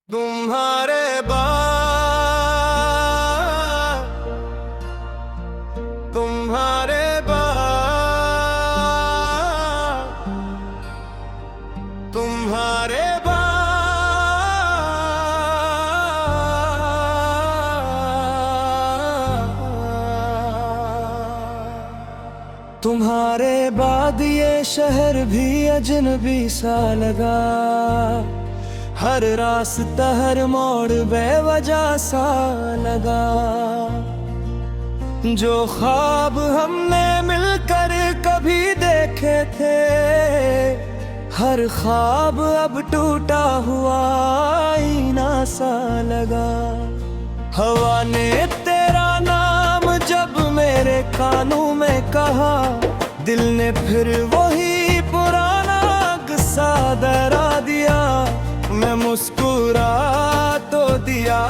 तुम्हारे बाद तुम्हारे बाद तुम्हारे बाद तुम्हारे बाद ये शहर भी अजनबी सा लगा। हर रास्ता हर मोड़ बेवजह सा लगा। जो ख्वाब हमने मिलकर कभी देखे थे, हर ख्वाब अब टूटा हुआ आईना सा लगा। हवा ने तेरा नाम जब मेरे कानों में कहा, दिल ने फिर वही पुराना किस्सा दोहरा दिया। मैं मुस्कुरा तो दिया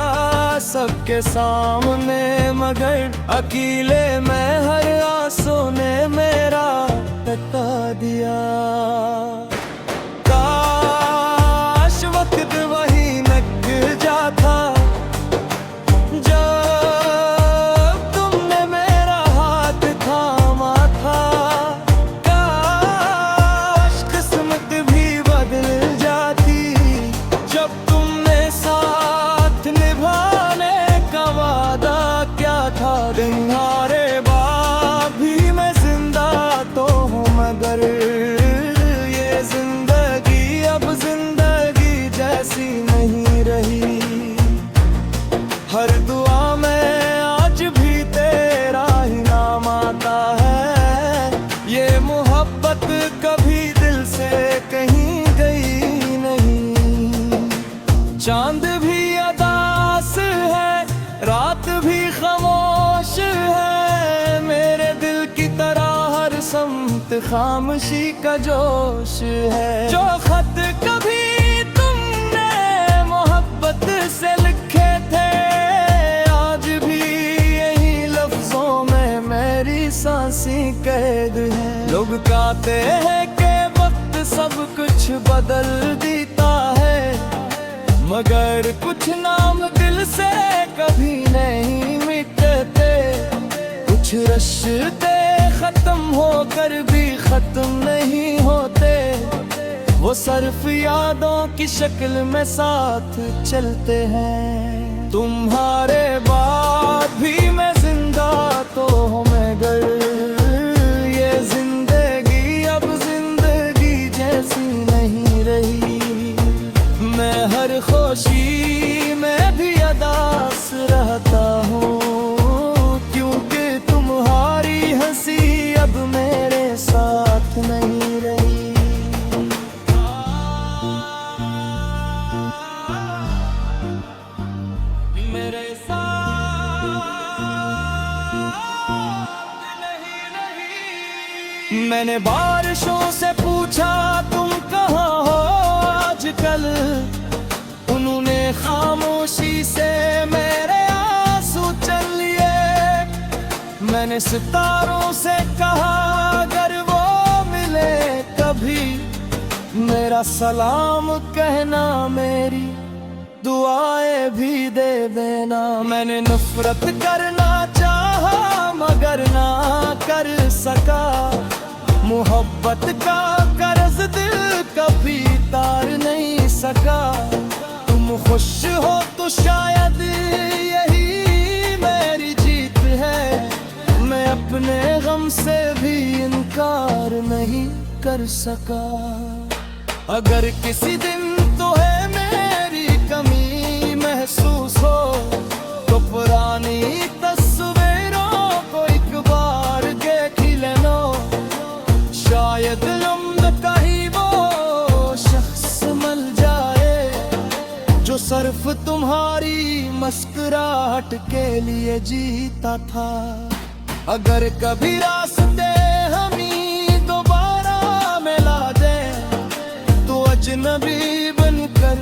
सबके सामने, मगर अकेले में हर आंसू ने मेरा बता दिया। काश वक्त वही लग जाता जब तुमने मेरा हाथ थामा था। काश किस्मत भी बदल जाती जब तुमने साथ निभाने का वादा क्या था। तुम्हारे बाद भी मैं जिंदा तो हूँ, मगर ये जिंदगी अब जिंदगी जैसी नहीं रही। हर दुआ में आज भी तेरा ही नाम आता है। ये मोहब्बत कभी दिल से कहीं गई नहीं। चांद भी अदास है, रात भी खामोश है। मेरे दिल की तरह हर सम्त खामोशी का जोश है। जो खत कभी तुमने मोहब्बत से लिखे थे, आज भी यही लफ्जों में मेरी सांसें कैद है। लोग कहते हैं कि वक्त सब कुछ बदल देता है, मगर कुछ नाम दिल से कभी नहीं मिटते। कुछ रिश्ते खत्म होकर भी खत्म नहीं होते, वो सिर्फ यादों की शक्ल में साथ चलते हैं। तुम्हारे बाद भी मैं जिंदा तो हूँ, मगर ये जिंदगी अब जिंदगी जैसी नहीं रही। मैं हर खुशी में भी अदास रहता हूँ, क्योंकि तुम्हारी हंसी अब मेरे साथ नहीं रही। मेरे साथ नहीं रही। मैंने बारिशों से पूछा तुम कहाँ हो आजकल, उन्होंने खामोशी से मेरे आंसू चल लिए। मैंने सितारों से कहा अगर वो मिले कभी, मेरा सलाम कहना, मेरी दुआएं भी दे देना। मैंने नफरत करना चाहा मगर ना कर सका, मोहब्बत का कर्ज दिल कभी तार नहीं सका। तुम खुश हो तो शायद यही मेरी जीत है, मैं अपने गम से भी इनकार नहीं कर सका। अगर किसी दिन तो है मेरी कमी महसूस हो, तो पुरानी तस्वीरों को एक बार देख लेना। शायद लम्हे का ही वो शख्स मिल जाए, जो सिर्फ तुम्हारी मुस्कुराहट के लिए जीता था। अगर कभी रास्ते हमें दोबारा मिला दे, तो अजनबी बनकर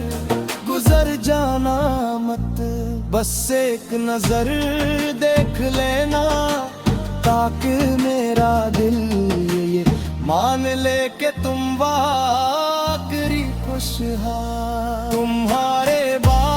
गुजर जाना मत। बस एक नजर देख लेना, ताकि मेरा दिल ये मान ले के तुम वाकई खुशहाल। तुम्हारे बाद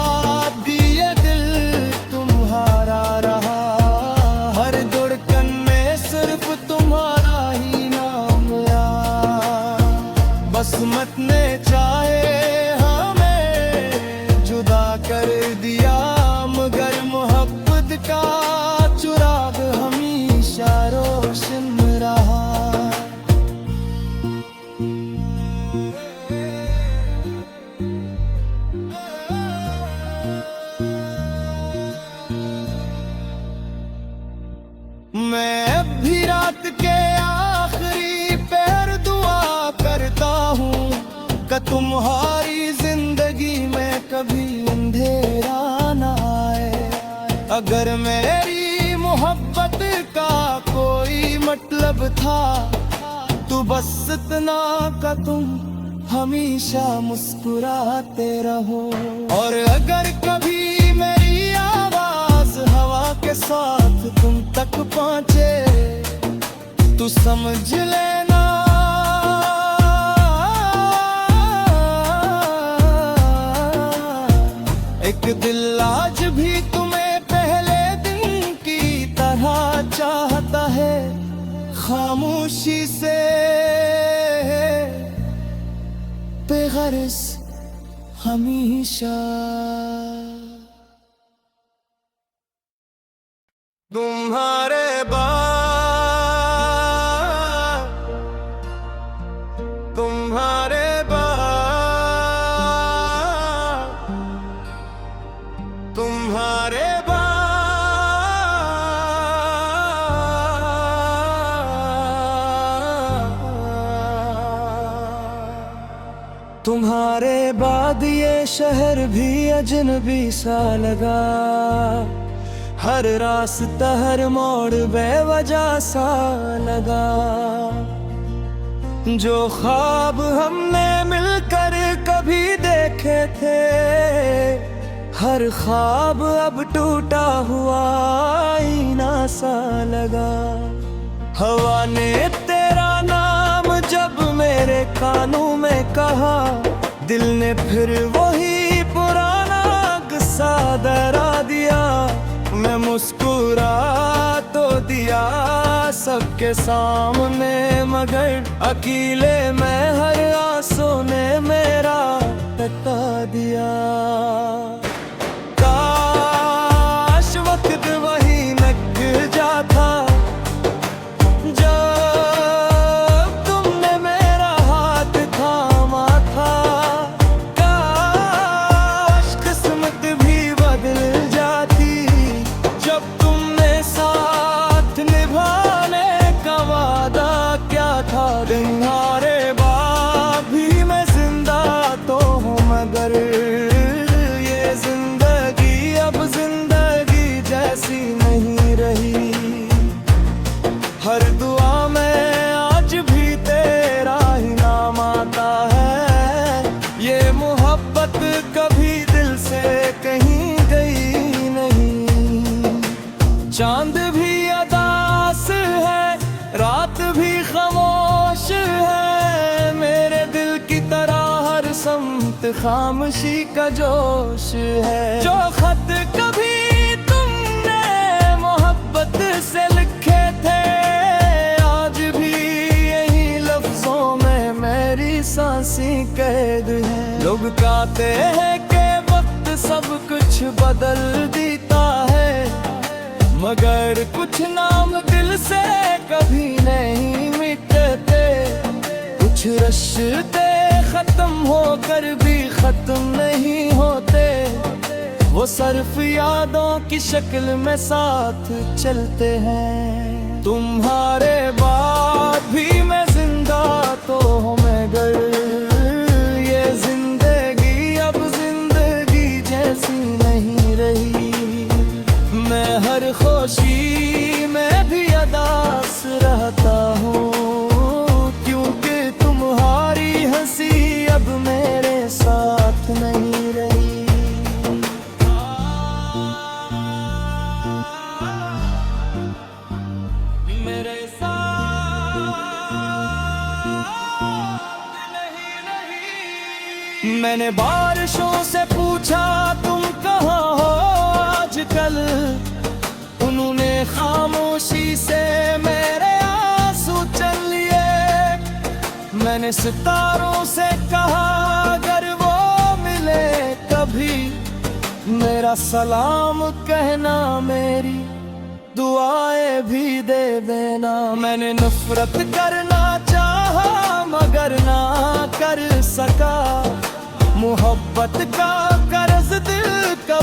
मैं अब भी रात के आखिरी पहर दुआ करता हूँ कि तुम्हारी जिंदगी में कभी अंधेरा न आए। अगर मेरी मोहब्बत का कोई मतलब था तो बस इतना का तुम हमेशा मुस्कुराते रहो। और अगर कभी मेरी आवाज हवा के साथ तुम तक पहुंचे तो समझ लेना एक दिल आज भी तुम्हें पहले दिन की तरह चाहता है। खामोशी से बेगर्ज हमेशा। तुम्हारे बाद तुम्हारे बाद तुम्हारे तुम्हारे बाद ये शहर भी अजनबी सा लगा। हर रास्ता हर मोड़ बेवजह सा लगा। जो ख्वाब हमने मिलकर कभी देखे थे हर ख्वाब अब टूटा हुआ आईना सा लगा। हवा ने तेरा नाम जब मेरे कानों में कहा दिल ने फिर वही पुराना गुस्सा दोहरा दिया। मैं मुस्कुरा तो दिया सबके सामने मगर अकेले में हर आंसू ने मेरा तका दिया। काश वक्त वही लग जाता जब तुमने मेरा हाथ थामा था। काश किस्मत भी बदल जाती जब तुमने साथ निभाने का वादा क्या था। तुम्हारे बाद भी मैं जिंदा तो हूँ मगर ये जिंदगी अब जिंदगी जैसी नहीं रही। हर दुआ में आज भी तेरा ही नाम आता है। ये मोहब्बत कभी दिल से कहीं गई नहीं। चांद भी अदास है रात भी खामोश है। मेरे दिल की तरह हर सम्त खामोशी का जोश है। जो खत कभी तुमने मोहब्बत से लिखे थे आज भी यही लफ्जों में मेरी सांसें कैद है। लोग कहते हैं कि वक्त सब कुछ बदल देता है मगर कुछ नाम दिल से कभी नहीं मिटते। कुछ रिश्ते खत्म होकर भी खत्म नहीं होते। वो सिर्फ यादों की शक्ल में साथ चलते हैं। तुम्हारे बाद भी मैं जिंदा तो हूँ मगर ये जिंदगी अब जिंदगी जैसी नहीं रही। मैं हर खुशी में भी अदास रहता हूँ क्योंकि तुम्हारी हंसी अब मेरे साथ नहीं रही। मेरे साथ नहीं रही। मैंने बारिशों से पूछा तुम कहाँ हो आजकल। उन्होंने खामोशी से मेरे आंसू चल लिए। मैंने सितारों से कहा अगर वो मिले कभी मेरा सलाम कहना मेरी दुआएं भी दे देना। मैंने नफरत करना चाहा मगर ना कर सका। मोहब्बत का कर्ज दिल का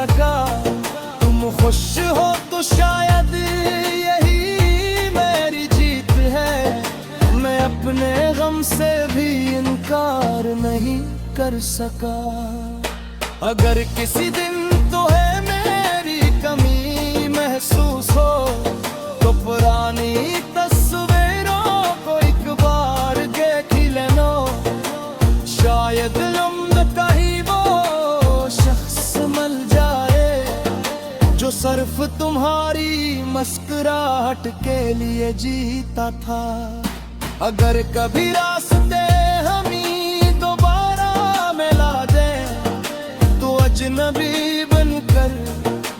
सका। तुम खुश हो तो शायद यही मेरी जीत है। मैं अपने गम से भी इनकार नहीं कर सका। अगर किसी दिन तो है मेरी कमी महसूस हो तो पुरानी तस्वीरों को एक बार देख ही लेना। शायद उम्र का ही वो शख्स मिल जाए जो सिर्फ तुम्हारी मुस्कुराहट के लिए जीता था। अगर कभी रास्ते हमी दोबारा मिला दे तो अजनबी बनकर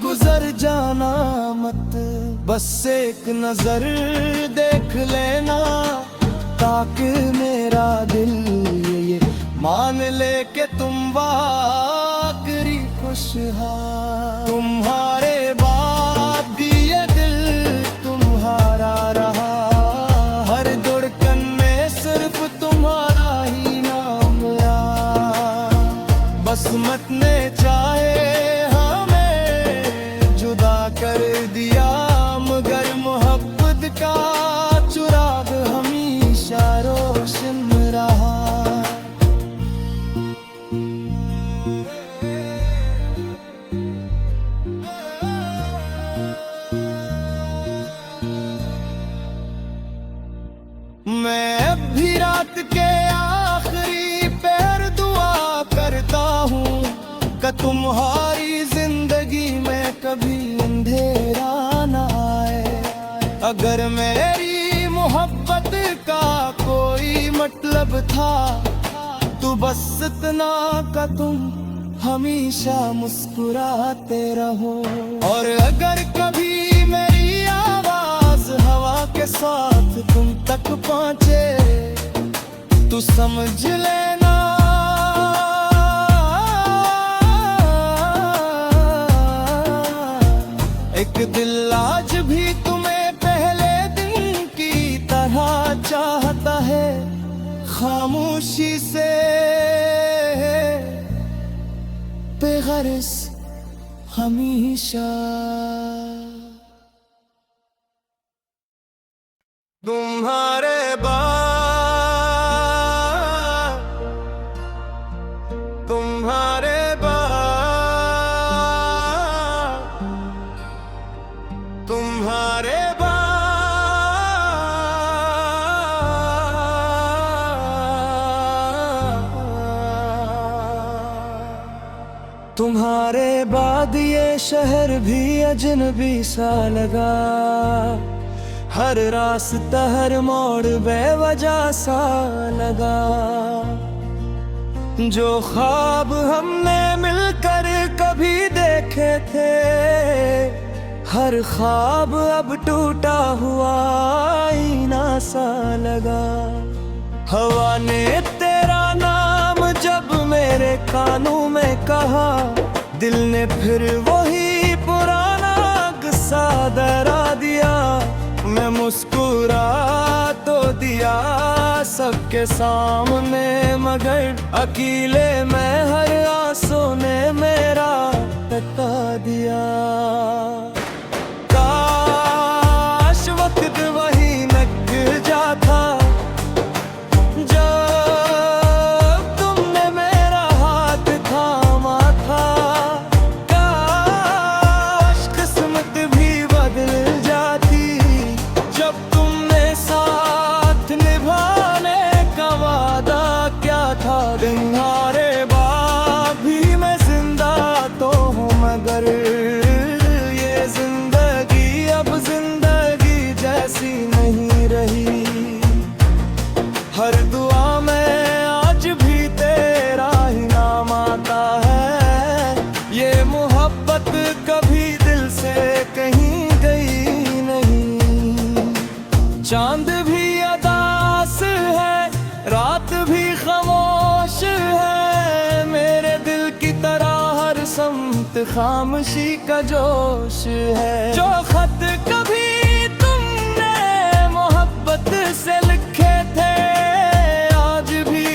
गुजर जाना मत। बस एक नजर देख लेना ताकि मेरा दिल ये मान ले कि तुम वाकई खुशहाल। तुम्हारे बाद भी ये दिल तुम्हारा रहा। हर धड़कन में सिर्फ तुम्हारा ही नाम आया। बस मत ने चाहे हमें जुदा कर दिया मगर मोहब्बत का चिराग हमेशा रोशन रहा। मैं अब भी रात के आखिरी पहर दुआ करता हूँ कि तुम्हारी जिंदगी में कभी अंधेरा न आए। अगर मेरी मोहब्बत का कोई मतलब था तो बस इतना का तुम हमेशा मुस्कुराते रहो। और अगर कभी मेरी आवाज हवा के साथ तुम तक पहुंचे तो समझ लेना एक दिल आज भी तुम्हें पहले दिन की तरह चाहता है। खामोशी से बेगरज हमेशा। तुम्हारे बाद तुम्हारे बाद तुम्हारे तुम्हारे बाद ये शहर भी अजनबी सा लगा। हर रास्ता हर मोड़ बेवजह सा लगा। जो ख्वाब हमने मिलकर कभी देखे थे हर ख्वाब अब टूटा हुआ आईना सा लगा। हवा ने तेरा नाम जब मेरे कानों में कहा दिल ने फिर वही पुराना गुस्सा दोहरा दिया। मैं मुस्कुरा तो दिया सबके सामने मगर अकेले में हर आंसू ने मेरा तका दिया। काश वक्त वही लग जाता जब तुमने मेरा हाथ थामा था। काश किस्मत भी बदल जाती जब तुमने साथ निभाने का वादा क्या था। तुम्हारे बाद भी मैं जिंदा तो हूँ मगर ये जिंदगी अब जिंदगी जैसी नहीं रही। हर दुआ में आज भी तेरा ही नाम आता है। ये मोहब्बत कभी दिल से कहीं गई नहीं। चांद भी अदास है रात भी खामोश है। मेरे दिल की तरह हर समत खामोशी का जोश है। जो खत कभी तुमने मोहब्बत से लिखे थे आज भी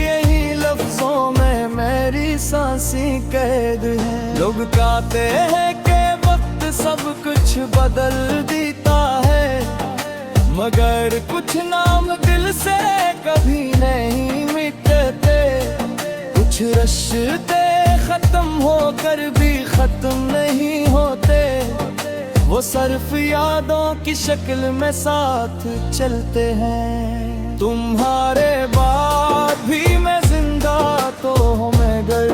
यही लफ्जों में मेरी सांसें कैद है। लोग कहते हैं कि वक्त सब कुछ बदल देता है, मगर कुछ नाम दिल से कभी नहीं मिटते। कुछ रिश्ते खत्म होकर भी खत्म नहीं होते, वो सिर्फ यादों की शक्ल में साथ चलते हैं। तुम्हारे बाद भी मैं जिंदा तो हूँ, मगर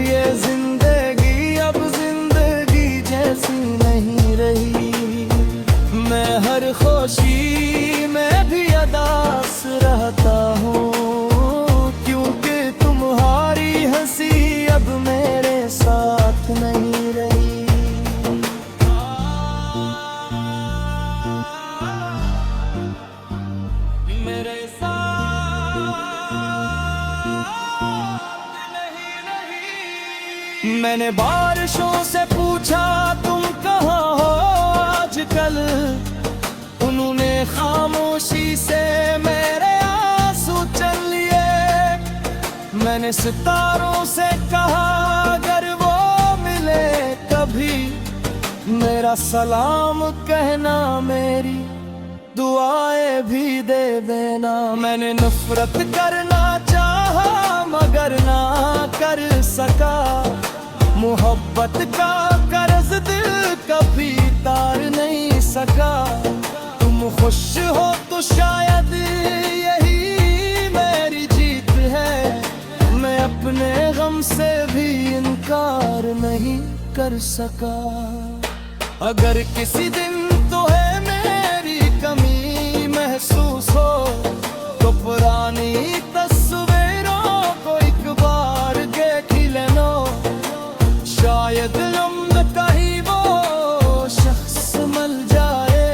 ये जिंदगी अब जिंदगी जैसी नहीं रही। मैं हर खुशी में भी उदास रहता हूँ, क्योंकि तुम्हारी हंसी अब मेरे साथ नहीं रही। मेरे साथ नहीं रही। मैंने बारिशों से पूछा तुम कहाँ हो आजकल, उन्होंने खामोशी से मेरे आंसू चल लिए। मैंने सितारों से कहा अगर वो मिले कभी, मेरा सलाम कहना, मेरी दुआएं भी दे देना। मैंने नफरत करना चाहा मगर ना कर सका, मोहब्बत का कर्ज दिल कभी तार नहीं सका। तुम खुश हो तो शायद यही मेरी जीत है, मैं अपने गम से भी इनकार नहीं कर सका। अगर किसी दिन तो है मेरी कमी महसूस हो, तो पुरानी तस्वीरों को एक बार देख लेना। शायद लम्हे का ही वो शख्स मिल जाए,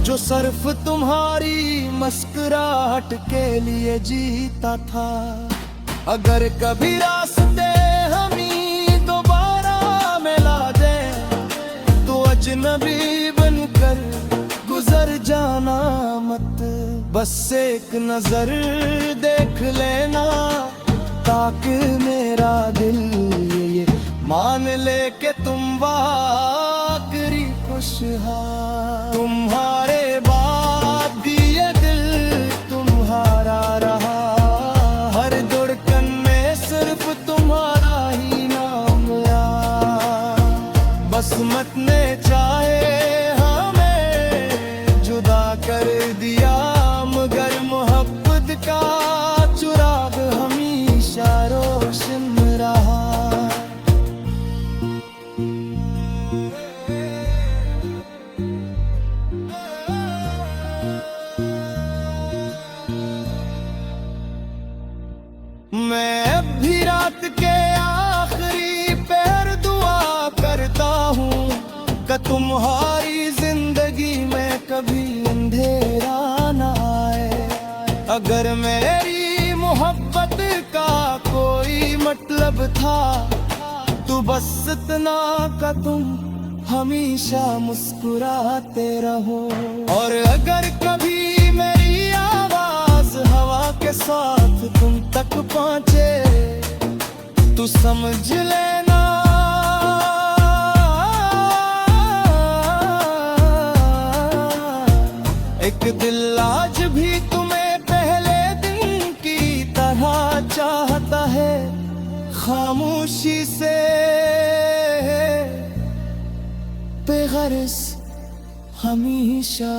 जो सिर्फ तुम्हारी मुस्कुराहट के लिए जीता था। अगर कभी रास्ते हमें दोबारा मिला दे, तो अजनबी बनकर गुजर जाना मत। बस एक नजर देख लेना, ताकि मेरा दिल ये मान ले कि तुम वाकई खुशहाल। तुम्हारे बाद भी ये दिल तुम्हारा रहा, हर धड़कन में सिर्फ तुम्हारा ही नाम याद। बस मत ने चाहे हमें जुदा कर दिया, मगर मोहब्बत का चिराग हमेशा रोशन रहा। मैं अब भी रात के आखिरी पहर दुआ करता हूँ कि तुम्हारी जिंदगी में कभी अंधेरा न आए। अगर मेरी मोहब्बत का कोई मतलब था, तो बस इतना का तुम हमेशा मुस्कुराते रहो। और अगर कभी मेरी आवाज हवा के साथ तुम तक पहुंचे, तो समझ लेना एक दिल आज भी तुम्हें पहले दिन की तरह चाहता है। खामोशी से बेगर्ज हमेशा।